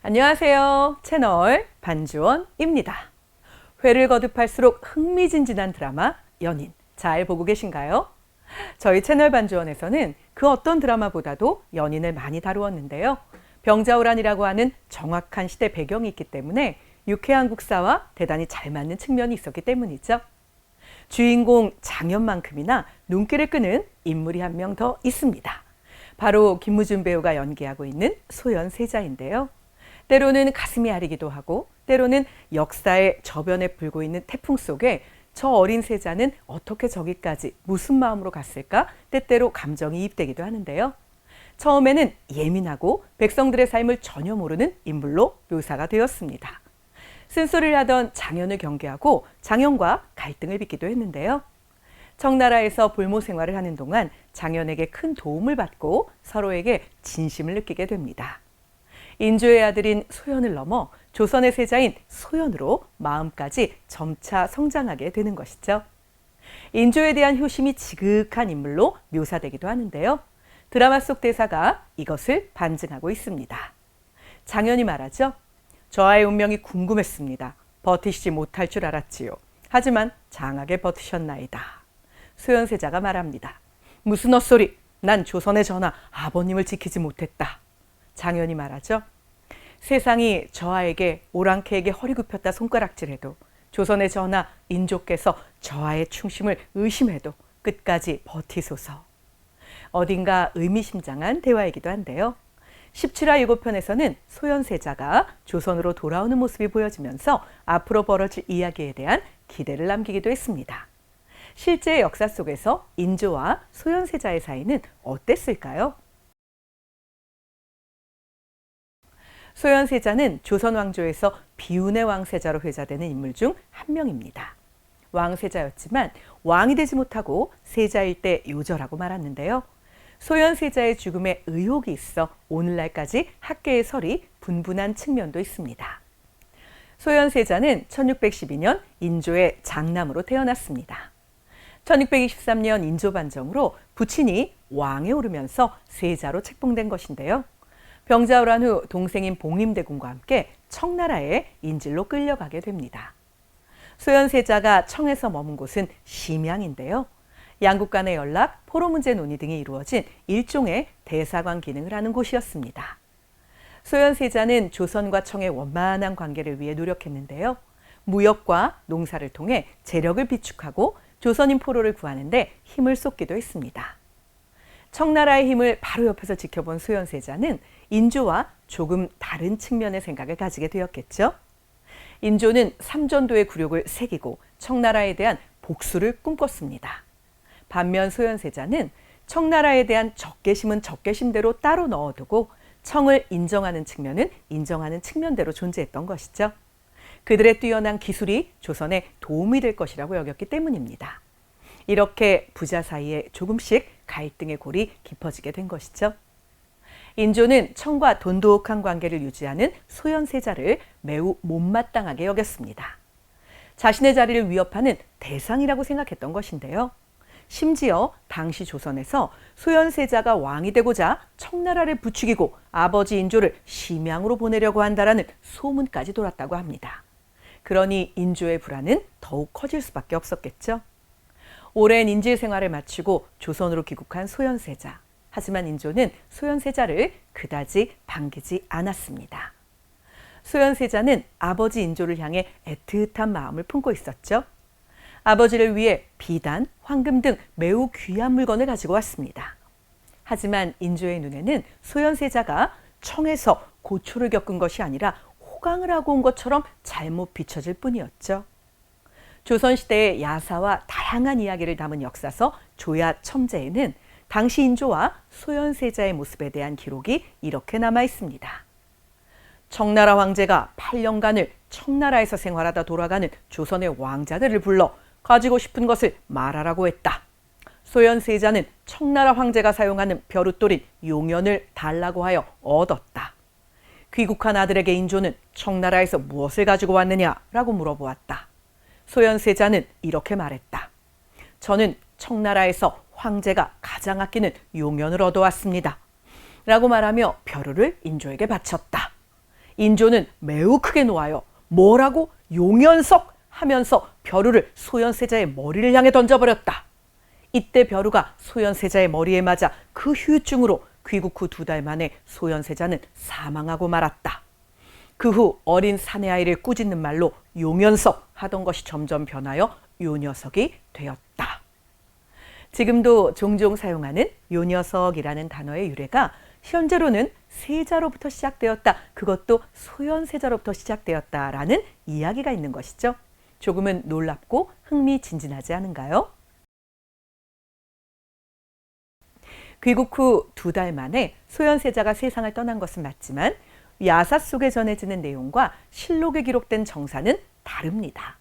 안녕하세요. 채널 반주원입니다. 회를 거듭할수록 흥미진진한 드라마 연인 잘 보고 계신가요? 저희 채널 반주원에서는 그 어떤 드라마보다도 연인을 많이 다루었는데요. 병자호란이라고 하는 정확한 시대 배경이 있기 때문에 유쾌한 국사와 대단히 잘 맞는 측면이 있었기 때문이죠. 주인공 장현만큼이나 눈길을 끄는 인물이 한 명 더 있습니다. 바로 김무준 배우가 연기하고 있는 소현세자인데요. 때로는 가슴이 아리기도 하고 때로는 역사의 저변에 불고 있는 태풍 속에 저 어린 세자는 어떻게 저기까지 무슨 마음으로 갔을까 때때로 감정이 입되기도 하는데요. 처음에는 예민하고 백성들의 삶을 전혀 모르는 인물로 묘사가 되었습니다. 쓴소리를 하던 장현을 경계하고 장현과 갈등을 빚기도 했는데요. 청나라에서 볼모 생활을 하는 동안 장현에게 큰 도움을 받고 서로에게 진심을 느끼게 됩니다. 인조의 아들인 소현을 넘어 조선의 세자인 소현으로 마음까지 점차 성장하게 되는 것이죠. 인조에 대한 효심이 지극한 인물로 묘사되기도 하는데요. 드라마 속 대사가 이것을 반증하고 있습니다. 장현이 말하죠. 저하의 운명이 궁금했습니다. 버티시지 못할 줄 알았지요. 하지만 장하게 버티셨나이다. 소현세자가 말합니다. 무슨 헛소리. 난 조선의 전하 아버님을 지키지 못했다. 장현이 말하죠. 세상이 저하에게 오랑캐에게 허리 굽혔다 손가락질해도 조선의 전하 인조께서 저하의 충심을 의심해도 끝까지 버티소서. 어딘가 의미심장한 대화이기도 한데요. 17화 7편에서는 소현세자가 조선으로 돌아오는 모습이 보여지면서 앞으로 벌어질 이야기에 대한 기대를 남기기도 했습니다. 실제 역사 속에서 인조와 소현세자의 사이는 어땠을까요? 소현세자는 조선 왕조에서 비운의 왕세자로 회자되는 인물 중 한 명입니다. 왕세자였지만 왕이 되지 못하고 세자일 때 요절하고 말았는데요. 소현세자의 죽음에 의혹이 있어 오늘날까지 학계의 설이 분분한 측면도 있습니다. 소현세자는 1612년 인조의 장남으로 태어났습니다. 1623년 인조반정으로 부친이 왕에 오르면서 세자로 책봉된 것인데요. 병자호란 후 동생인 봉임대군과 함께 청나라에 인질로 끌려가게 됩니다. 소현세자가 청에서 머문 곳은 심양인데요. 양국 간의 연락, 포로 문제 논의 등이 이루어진 일종의 대사관 기능을 하는 곳이었습니다. 소현세자는 조선과 청의 원만한 관계를 위해 노력했는데요. 무역과 농사를 통해 재력을 비축하고 조선인 포로를 구하는 데 힘을 쏟기도 했습니다. 청나라의 힘을 바로 옆에서 지켜본 소현세자는 인조와 조금 다른 측면의 생각을 가지게 되었겠죠. 인조는 삼전도의 굴욕을 새기고 청나라에 대한 복수를 꿈꿨습니다. 반면 소현세자는 청나라에 대한 적개심은 적개심대로 따로 넣어두고 청을 인정하는 측면은 인정하는 측면대로 존재했던 것이죠. 그들의 뛰어난 기술이 조선에 도움이 될 것이라고 여겼기 때문입니다. 이렇게 부자 사이에 조금씩 갈등의 골이 깊어지게 된 것이죠. 인조는 청과 돈독한 관계를 유지하는 소현세자를 매우 못마땅하게 여겼습니다. 자신의 자리를 위협하는 대상이라고 생각했던 것인데요. 심지어 당시 조선에서 소현세자가 왕이 되고자 청나라를 부추기고 아버지 인조를 심양으로 보내려고 한다라는 소문까지 돌았다고 합니다. 그러니 인조의 불안은 더욱 커질 수밖에 없었겠죠. 오랜 인질 생활을 마치고 조선으로 귀국한 소현세자. 하지만 인조는 소현세자를 그다지 반기지 않았습니다. 소현세자는 아버지 인조를 향해 애틋한 마음을 품고 있었죠. 아버지를 위해 비단, 황금 등 매우 귀한 물건을 가지고 왔습니다. 하지만 인조의 눈에는 소현세자가 청에서 고초를 겪은 것이 아니라 호강을 하고 온 것처럼 잘못 비춰질 뿐이었죠. 조선시대의 야사와 다양한 이야기를 담은 역사서 조야첨제에는 당시 인조와 소현세자의 모습에 대한 기록이 이렇게 남아 있습니다. 청나라 황제가 8년간을 청나라에서 생활하다 돌아가는 조선의 왕자들을 불러 가지고 싶은 것을 말하라고 했다. 소현세자는 청나라 황제가 사용하는 벼룻돌인 용연을 달라고 하여 얻었다. 귀국한 아들에게 인조는 청나라에서 무엇을 가지고 왔느냐라고 물어보았다. 소현세자는 이렇게 말했다. 저는 청나라에서 황제가 가장 아끼는 용연을 얻어왔습니다. 라고 말하며 벼루를 인조에게 바쳤다. 인조는 매우 크게 놓아요. 뭐라고? 용연석 하면서 벼루를 소현세자의 머리를 향해 던져버렸다. 이때 벼루가 소현세자의 머리에 맞아 그 후유증으로 귀국 후 2달 만에 소현세자는 사망하고 말았다. 그 후 어린 사내아이를 꾸짖는 말로 용연석 하던 것이 점점 변하여 요녀석이 되었다. 지금도 종종 사용하는 요녀석이라는 단어의 유래가 현재로는 세자로부터 시작되었다. 그것도 소현세자로부터 시작되었다라는 이야기가 있는 것이죠. 조금은 놀랍고 흥미진진하지 않은가요? 귀국 후 2달 만에 소현세자가 세상을 떠난 것은 맞지만 야사 속에 전해지는 내용과 실록에 기록된 정사는 다릅니다.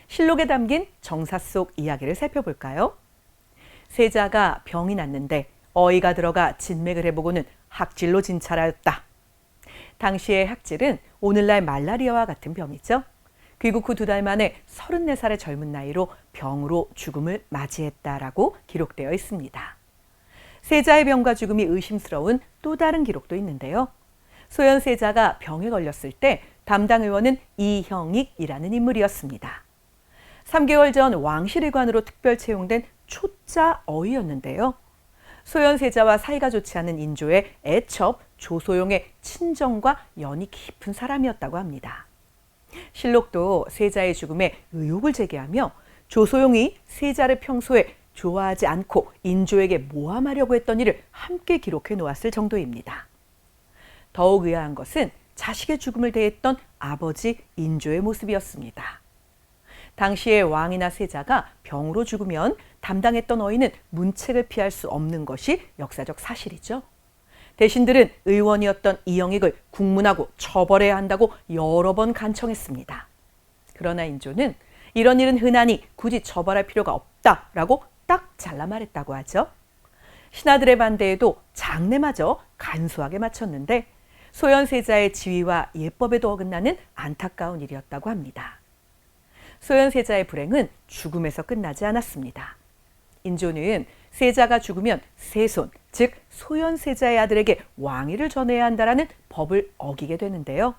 실록에 담긴 정사 속 이야기를 살펴볼까요? 세자가 병이 났는데 어이가 들어가 진맥을 해보고는 학질로 진찰하였다. 당시의 학질은 오늘날 말라리아와 같은 병이죠. 귀국 후 2달 만에 34살의 젊은 나이로 병으로 죽음을 맞이했다라고 기록되어 있습니다. 세자의 병과 죽음이 의심스러운 또 다른 기록도 있는데요. 소현세자가 병에 걸렸을 때 담당 의원은 이형익이라는 인물이었습니다. 3개월 전 왕실의관으로 특별 채용된 초짜 어이였는데요. 소현세자와 사이가 좋지 않은 인조의 애첩 조소용의 친정과 연이 깊은 사람이었다고 합니다. 실록도 세자의 죽음에 의혹을 제기하며 조소용이 세자를 평소에 좋아하지 않고 인조에게 모함하려고 했던 일을 함께 기록해 놓았을 정도입니다. 더욱 의아한 것은 자식의 죽음을 대했던 아버지 인조의 모습이었습니다. 당시에 왕이나 세자가 병으로 죽으면 담당했던 어인은 문책을 피할 수 없는 것이 역사적 사실이죠. 대신들은 의원이었던 이영익을 국문하고 처벌해야 한다고 여러 번 간청했습니다. 그러나 인조는 이런 일은 흔하니 굳이 처벌할 필요가 없다라고 딱 잘라 말했다고 하죠. 신하들의 반대에도 장례마저 간소하게 마쳤는데 소현세자의 지위와 예법에도 어긋나는 안타까운 일이었다고 합니다. 소현세자의 불행은 죽음에서 끝나지 않았습니다. 인조는 세자가 죽으면 세손, 즉 소현세자의 아들에게 왕위를 전해야 한다라는 법을 어기게 되는데요.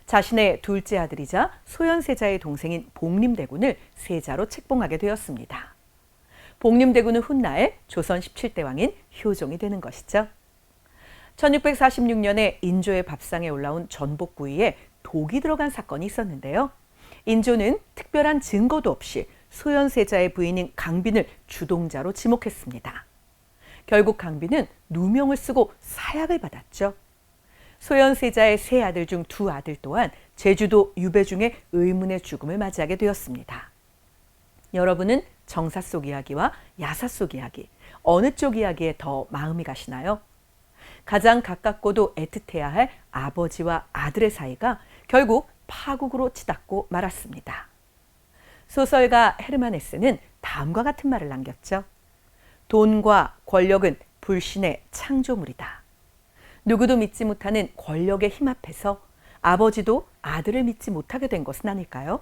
자신의 둘째 아들이자 소현세자의 동생인 복림대군을 세자로 책봉하게 되었습니다. 복림대군은 훗날 조선 17대 왕인 효종이 되는 것이죠. 1646년에 인조의 밥상에 올라온 전복구이에 독이 들어간 사건이 있었는데요. 인조는 특별한 증거도 없이 소현세자의 부인인 강빈을 주동자로 지목했습니다. 결국 강빈은 누명을 쓰고 사약을 받았죠. 소현세자의 3아들 중 2아들 또한 제주도 유배중에 의문의 죽음을 맞이하게 되었습니다. 여러분은 정사 속 이야기와 야사 속 이야기, 어느 쪽 이야기에 더 마음이 가시나요? 가장 가깝고도 애틋해야 할 아버지와 아들의 사이가 결국 파국으로 치닫고 말았습니다. 소설가 헤르만 헤세는 다음과 같은 말을 남겼죠. 돈과 권력은 불신의 창조물이다. 누구도 믿지 못하는 권력의 힘 앞에서 아버지도 아들을 믿지 못하게 된 것은 아닐까요?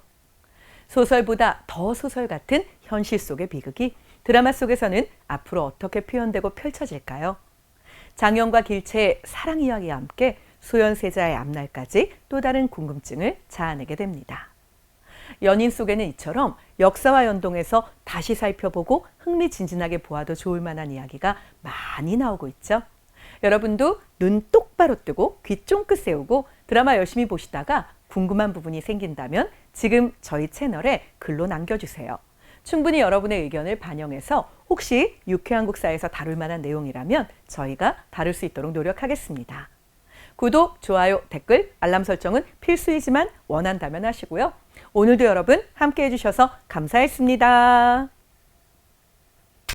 소설보다 더 소설 같은 현실 속의 비극이 드라마 속에서는 앞으로 어떻게 표현되고 펼쳐질까요? 장현과 길채의 사랑 이야기와 함께 소현세자의 앞날까지 또 다른 궁금증을 자아내게 됩니다. 연인 속에는 이처럼 역사와 연동해서 다시 살펴보고 흥미진진하게 보아도 좋을 만한 이야기가 많이 나오고 있죠. 여러분도 눈 똑바로 뜨고 귀 쫑긋 세우고 드라마 열심히 보시다가 궁금한 부분이 생긴다면 지금 저희 채널에 글로 남겨주세요. 충분히 여러분의 의견을 반영해서 혹시 유쾌한국사에서 다룰 만한 내용이라면 저희가 다룰 수 있도록 노력하겠습니다. 구독, 좋아요, 댓글, 알람 설정은 필수이지만 원한다면 하시고요. 오늘도 여러분 함께 해주셔서 감사했습니다.